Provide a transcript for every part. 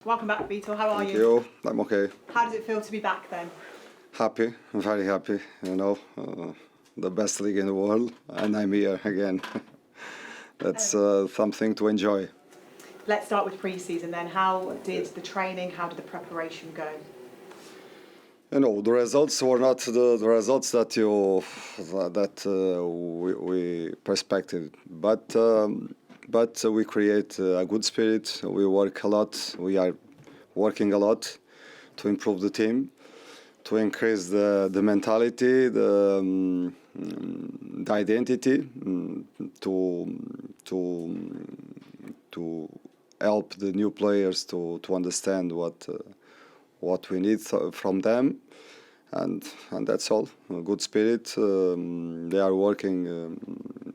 Welcome back, Vitor. How are Thank you. I'm okay. How does it feel to be back then? Happy, very happy. The best league in the world, and I'm here again. That's something to enjoy. Let's start with pre-season then. How did the training, how did the preparation go? The results were not the results that we perspected, but we create a good spirit. We work a lot. We are working a lot to improve the team, to increase the mentality, the identity, to help the new players to understand what we need from them, and that's all. A good spirit. They are working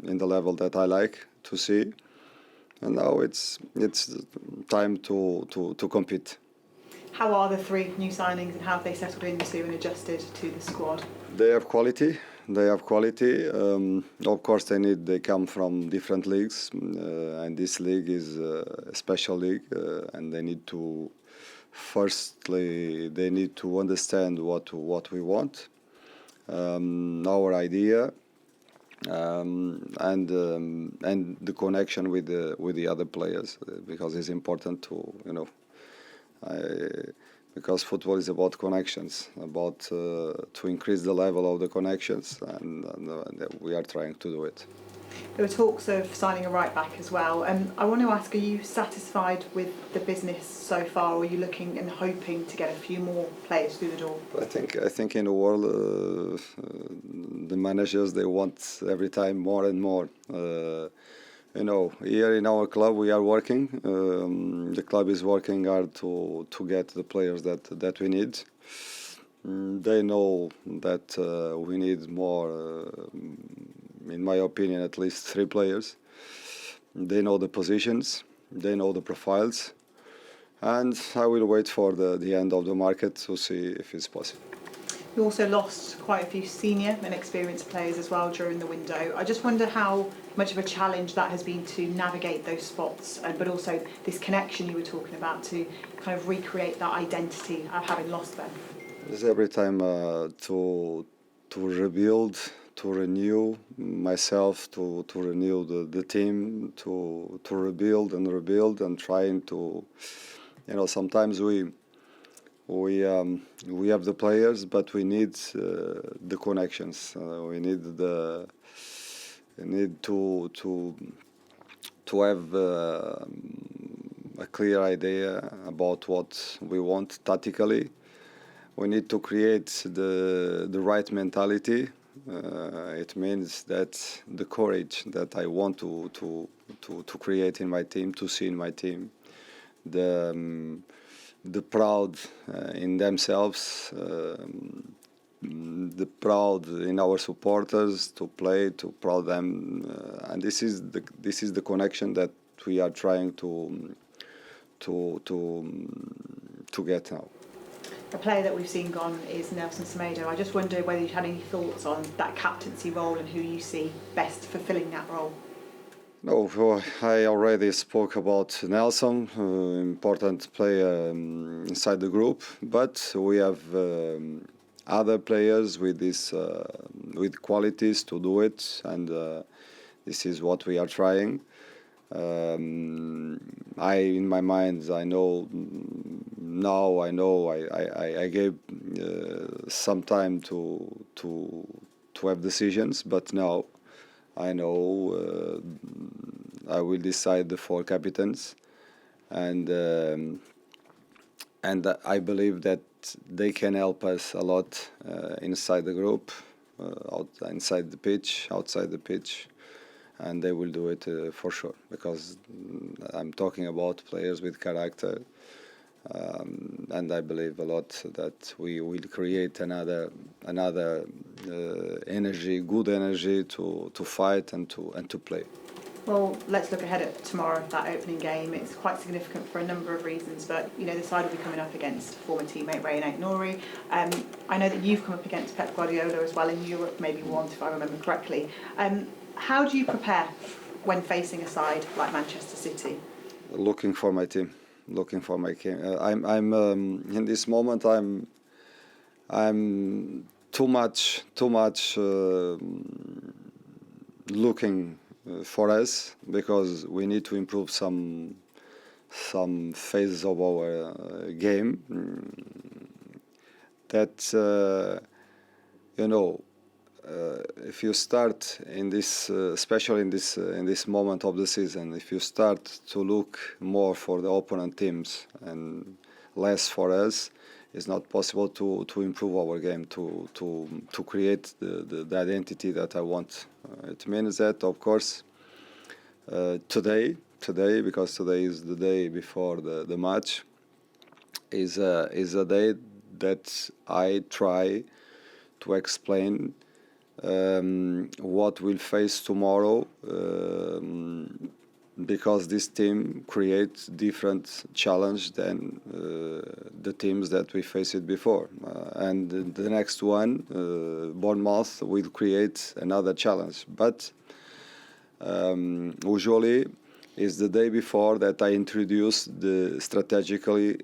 in the level that I like to see, and now it's time to compete. How are the three new signings and how have they settled into and adjusted to the squad? They have quality. Of course, they come from different leagues, and this league is a special league, and they need to. Firstly, they need to understand what we want, our idea, and the connection with the other players, because it's important to because football is about connections, about to increase the level of the connections, and we are trying to do it. There were talks of signing a right back as well. I want to ask, are you satisfied with the business so far, or are you looking and hoping to get a few more players through the door? I think in the world, the managers, they want every time more and more. Here in our club we are working. The club is working hard to get the players that we need. They know that we need more. In my opinion, at least 3 players. They know the positions, they know the profiles, and I will wait for the end of the market to see if it's possible. You also lost quite a few senior and experienced players as well during the window. I just wonder how much of a challenge that has been to navigate those spots, but also this connection you were talking about, to kind of recreate that identity of having lost them. It's every time to rebuild, to renew myself, to renew the team, to rebuild and trying to, sometimes we have the players, but we need the connections. We need to have a clear idea about what we want tactically. We need to create the right mentality. It means that the courage that I want to create in my team, to see in my team, the proud in themselves, the proud in our supporters, to play, to proud them, and this is the connection that we are trying to get now. A player that we've seen gone is Nelson Semedo. I just wonder whether you had any thoughts on that captaincy role and who you see best fulfilling that role. No, I already spoke about Nelson, important player inside the group, but we have other players with with qualities to do it, and this is what we are trying. In my mind, I gave some time to have decisions, but now I know I will decide the 4 captains, and I believe that they can help us a lot inside the group, inside the pitch, outside the pitch. And they will do it for sure, because I'm talking about players with character, and I believe a lot that we will create another energy, good energy to fight and to play. Well, let's look ahead at tomorrow, that opening game. It's quite significant for a number of reasons, but the side will be coming up against former teammate ait-nouri. I know that you've come up against Pep Guardiola as well in Europe, maybe once if I remember correctly. How do you prepare when facing a side like Manchester City? Looking for my team. looking for my game. I'm in this moment. I'm too much looking for us because we need to improve some phases of our game. That you know. If you start in this, especially in this moment of the season, if you start to look more for the opponent teams and less for us, it's not possible to improve our game, to create the identity that I want. It means that, of course, today, because today is the day before the match, is a day that I try to explain what we'll face tomorrow, because this team creates different challenge than the teams that we faced before, and the next one, Bournemouth, will create another challenge. But usually is the day before that I introduce the strategically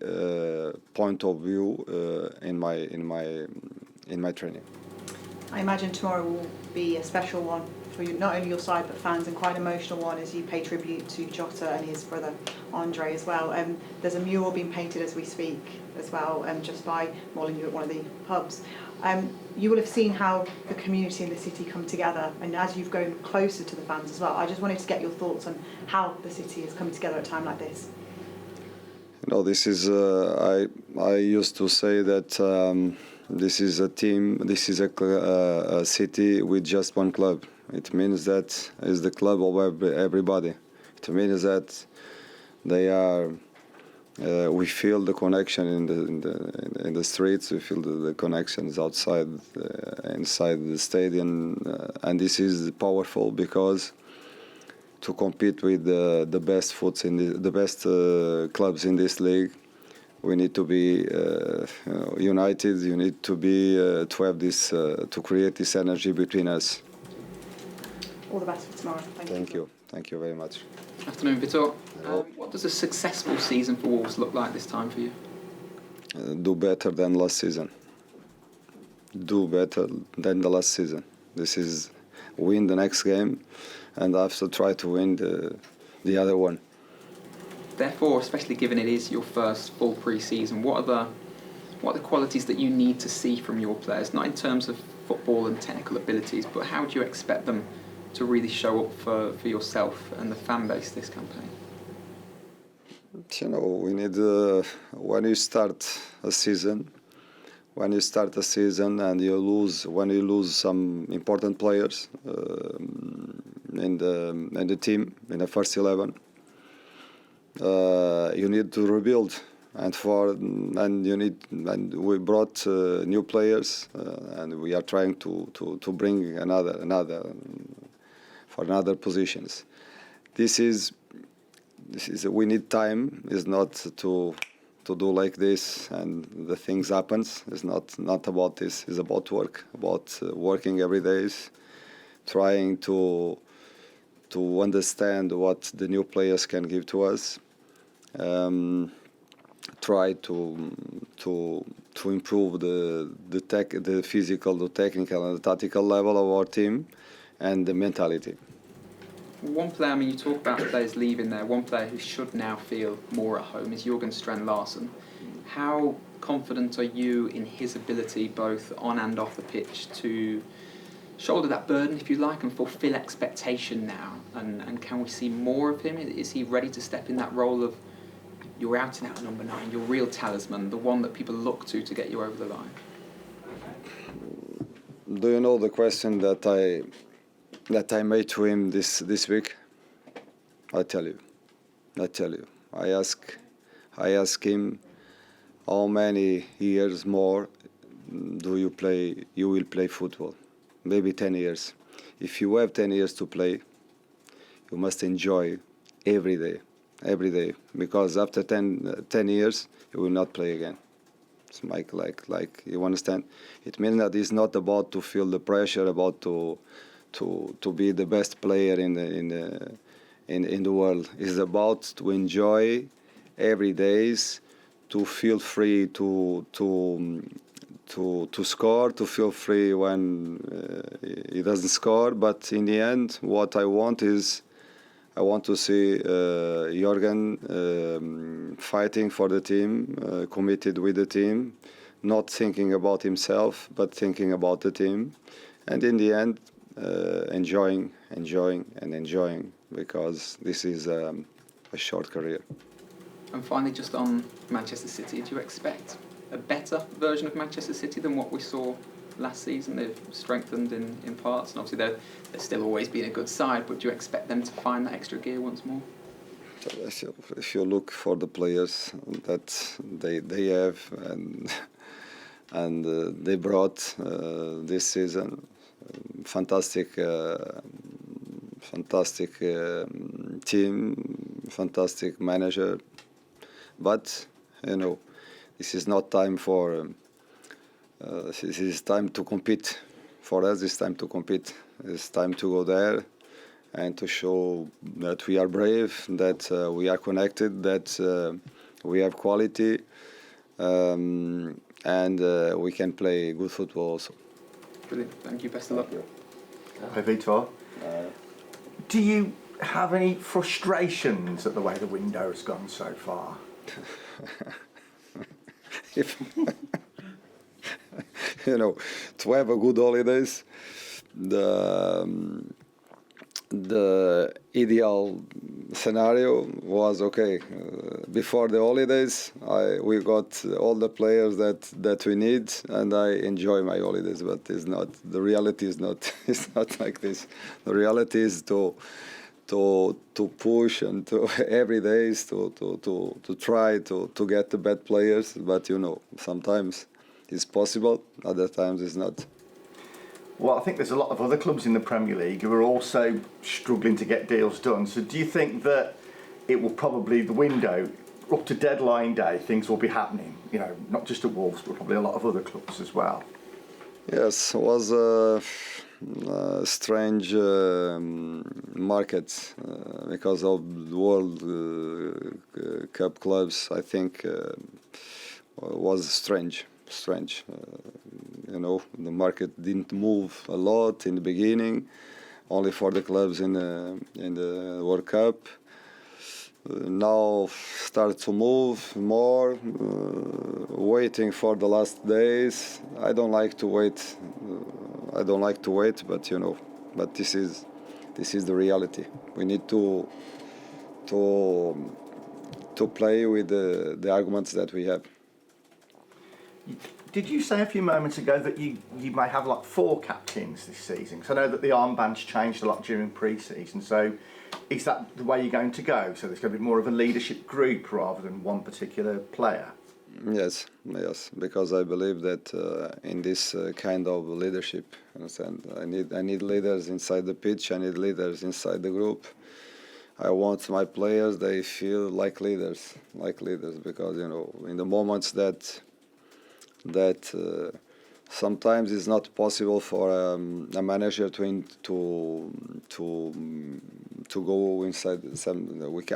point of view in my training. I imagine tomorrow will be a special one for you, not only your side but fans, and quite an emotional one as you pay tribute to Jota and his brother Andre as well. There's a mural being painted as we speak as well, just by Molyneux at one of the pubs. You will have seen how the community and the city come together, and as you've grown closer to the fans as well, I just wanted to get your thoughts on how the city has come together at a time like this. This is I used to say that. This is a team, this is a city with just one club. It means that it's the club of everybody. It means that they are. We feel the connection in the streets. We feel the connections outside, inside the stadium, and this is powerful because to compete with the best the best clubs in this league, we need to be united. You need to be to have this to create this energy between us. All the best for tomorrow. Thank you. Thank you very much. Afternoon, Vitor. What does a successful season for Wolves look like this time for you? Do better than last season. Do better than the last season. This is win the next game, and after try to win the other one. Therefore, especially given it is your first full pre-season, what are the qualities that you need to see from your players, not in terms of football and technical abilities, but how do you expect them to really show up for yourself and the fan base this campaign? We need when you start a season and when you lose some important players in the team in the first 11. You need to rebuild, and we brought new players, and we are trying to bring another for another positions. This is we need time. It's not to do like this and the things happens. It's not about this. It's about work, about working every day, trying to understand what the new players can give to us, try to improve the physical, the technical, and the tactical level of our team, and the mentality. One player, you talk about players leaving there, one player who should now feel more at home is Jorgen Strand. How confident are you in his ability, both on and off the pitch, to shoulder that burden, if you like, and fulfil expectation now? And can we see more of him? Is he ready to step in that role of your out-and-out number 9, your real talisman, the one that people look to get you over the line? Do you know the question that I made to him this week? I tell you. I ask him, how many years more you will play football? Maybe 10 years. If you have 10 years to play, you must enjoy every day, because after 10 years you will not play again. It's like you understand. It means that it's not about to feel the pressure, about to be the best player in the world. It's about to enjoy every days to feel free to score, to feel free when he doesn't score. But in the end, what I want is I want to see Jorgen fighting for the team, committed with the team, not thinking about himself, but thinking about the team. And in the end, enjoying, because this is a short career. And finally, just on Manchester City, do you expect a better version of Manchester City than what we saw last season? They've strengthened in parts, and obviously they're still always been a good side, but do you expect them to find that extra gear once more? So if you look for the players that they have and they brought this season, fantastic team, fantastic manager, but this is not time for. This is time to compete. For us, it's time to compete. It's time to go there and to show that we are brave, that we are connected, that we have quality, and we can play good football also. Brilliant. Thank you. Best of luck. Hi, Vitor. Do you have any frustrations at the way the window has gone so far? To have a good holidays, the ideal scenario was okay. Before the holidays, we got all the players that we need, and I enjoy my holidays. But it's not. The reality is not. It's not like this. The reality is to push and to every day is to try to get the bad players. But sometimes it's possible. Other times it's not. Well, I think there's a lot of other clubs in the Premier League who are also struggling to get deals done. So do you think that it will probably, the window, up to deadline day, things will be happening? Not just at Wolves, but probably a lot of other clubs as well. Yes, it was a strange market because of the World Cup clubs. I think was strange. The market didn't move a lot in the beginning, only for the clubs in the World Cup. Now start to move more, waiting for the last days. I don't like to wait. But but this is the reality. We need to play with the arguments that we have. Did you say a few moments ago that you may have like 4 captains this season? Because I know that the armbands changed a lot during pre-season. So is that the way you're going to go? So there's going to be more of a leadership group rather than one particular player? Yes, because I believe that in this kind of leadership, understand, I need leaders inside the pitch. I need leaders inside the group. I want my players, they feel like leaders, because in the moments that sometimes it's not possible for a manager to go inside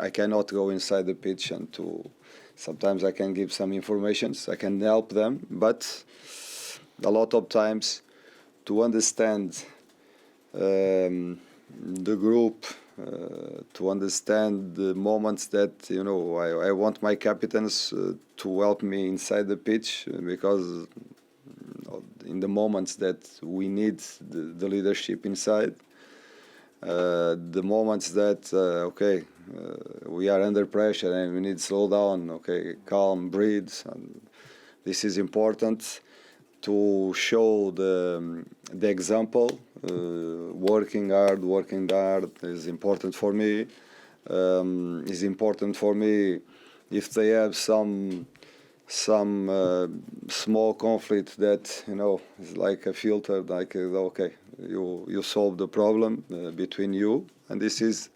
I cannot go inside the pitch and sometimes I can give some informations, I can help them, but a lot of times to understand the group, to understand the moments that I want my captains to help me inside the pitch, because in the moments that we need the leadership inside, the moments that we are under pressure and we need to slow down, calm, breathe, and this is important to show the example. Working hard is important for me. Is important for me if they have some small conflict that is like a filter, like you solve the problem between you, and this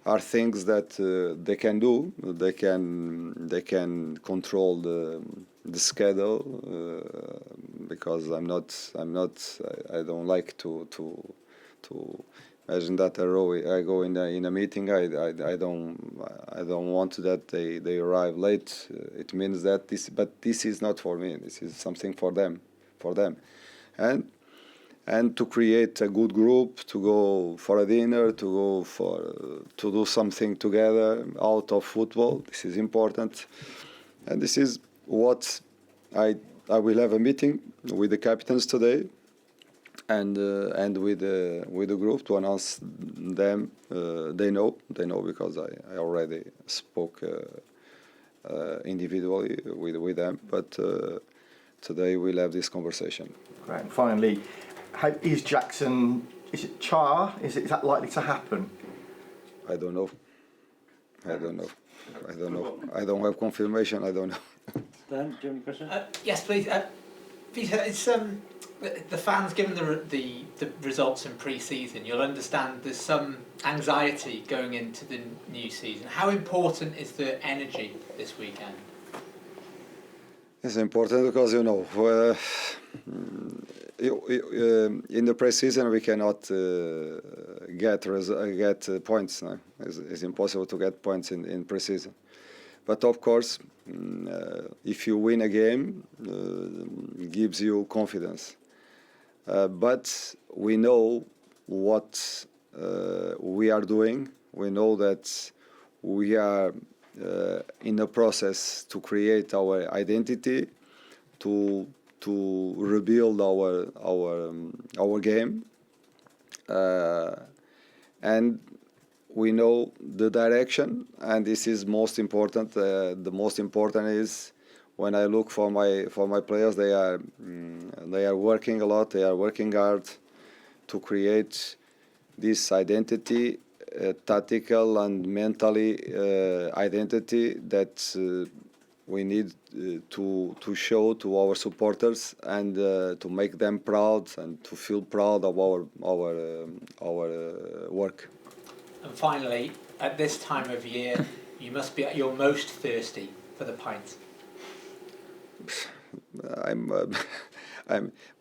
are things that they can do. They can control the schedule, because I don't like to Imagine that I go in a meeting. I don't want that they arrive late. It means that this is not for me. This is something for them, and to create a good group, to go for a dinner, to do something together out of football. This is important, and this is what I will have a meeting with the captains today, and with the group to announce them. They know because I already spoke individually with them, but today we'll have this conversation. Great. And finally, is it Char? Is that likely to happen? I don't know. I don't have confirmation. I don't know. Dan, do you have any questions? Yes, please. Vitor, it's the fans, given the results in pre-season, you'll understand there's some anxiety going into the new season. How important is the energy this weekend? It's important because in the pre-season we cannot get points. No? It's impossible to get points in pre-season. But of course, if you win a game, gives you confidence. But we know what we are doing. We know that we are in a process to create our identity, to rebuild our game, and we know the direction, and this is most important. The most important is when I look for my players, they are working a lot. They are working hard to create this identity, tactical and mentally identity that we need to show to our supporters, and to make them proud and to feel proud of our work. And finally, at this time of year, you must be at your most thirsty for the pint.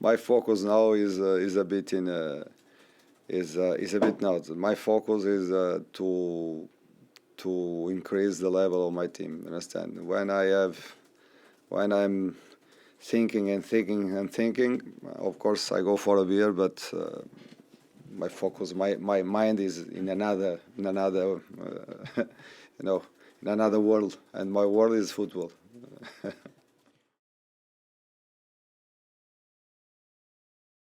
My focus now is a bit now. My focus is to increase the level of my team. Understand? When I'm thinking, of course I go for a beer, but my focus, my mind is in another in another world, and my world is football.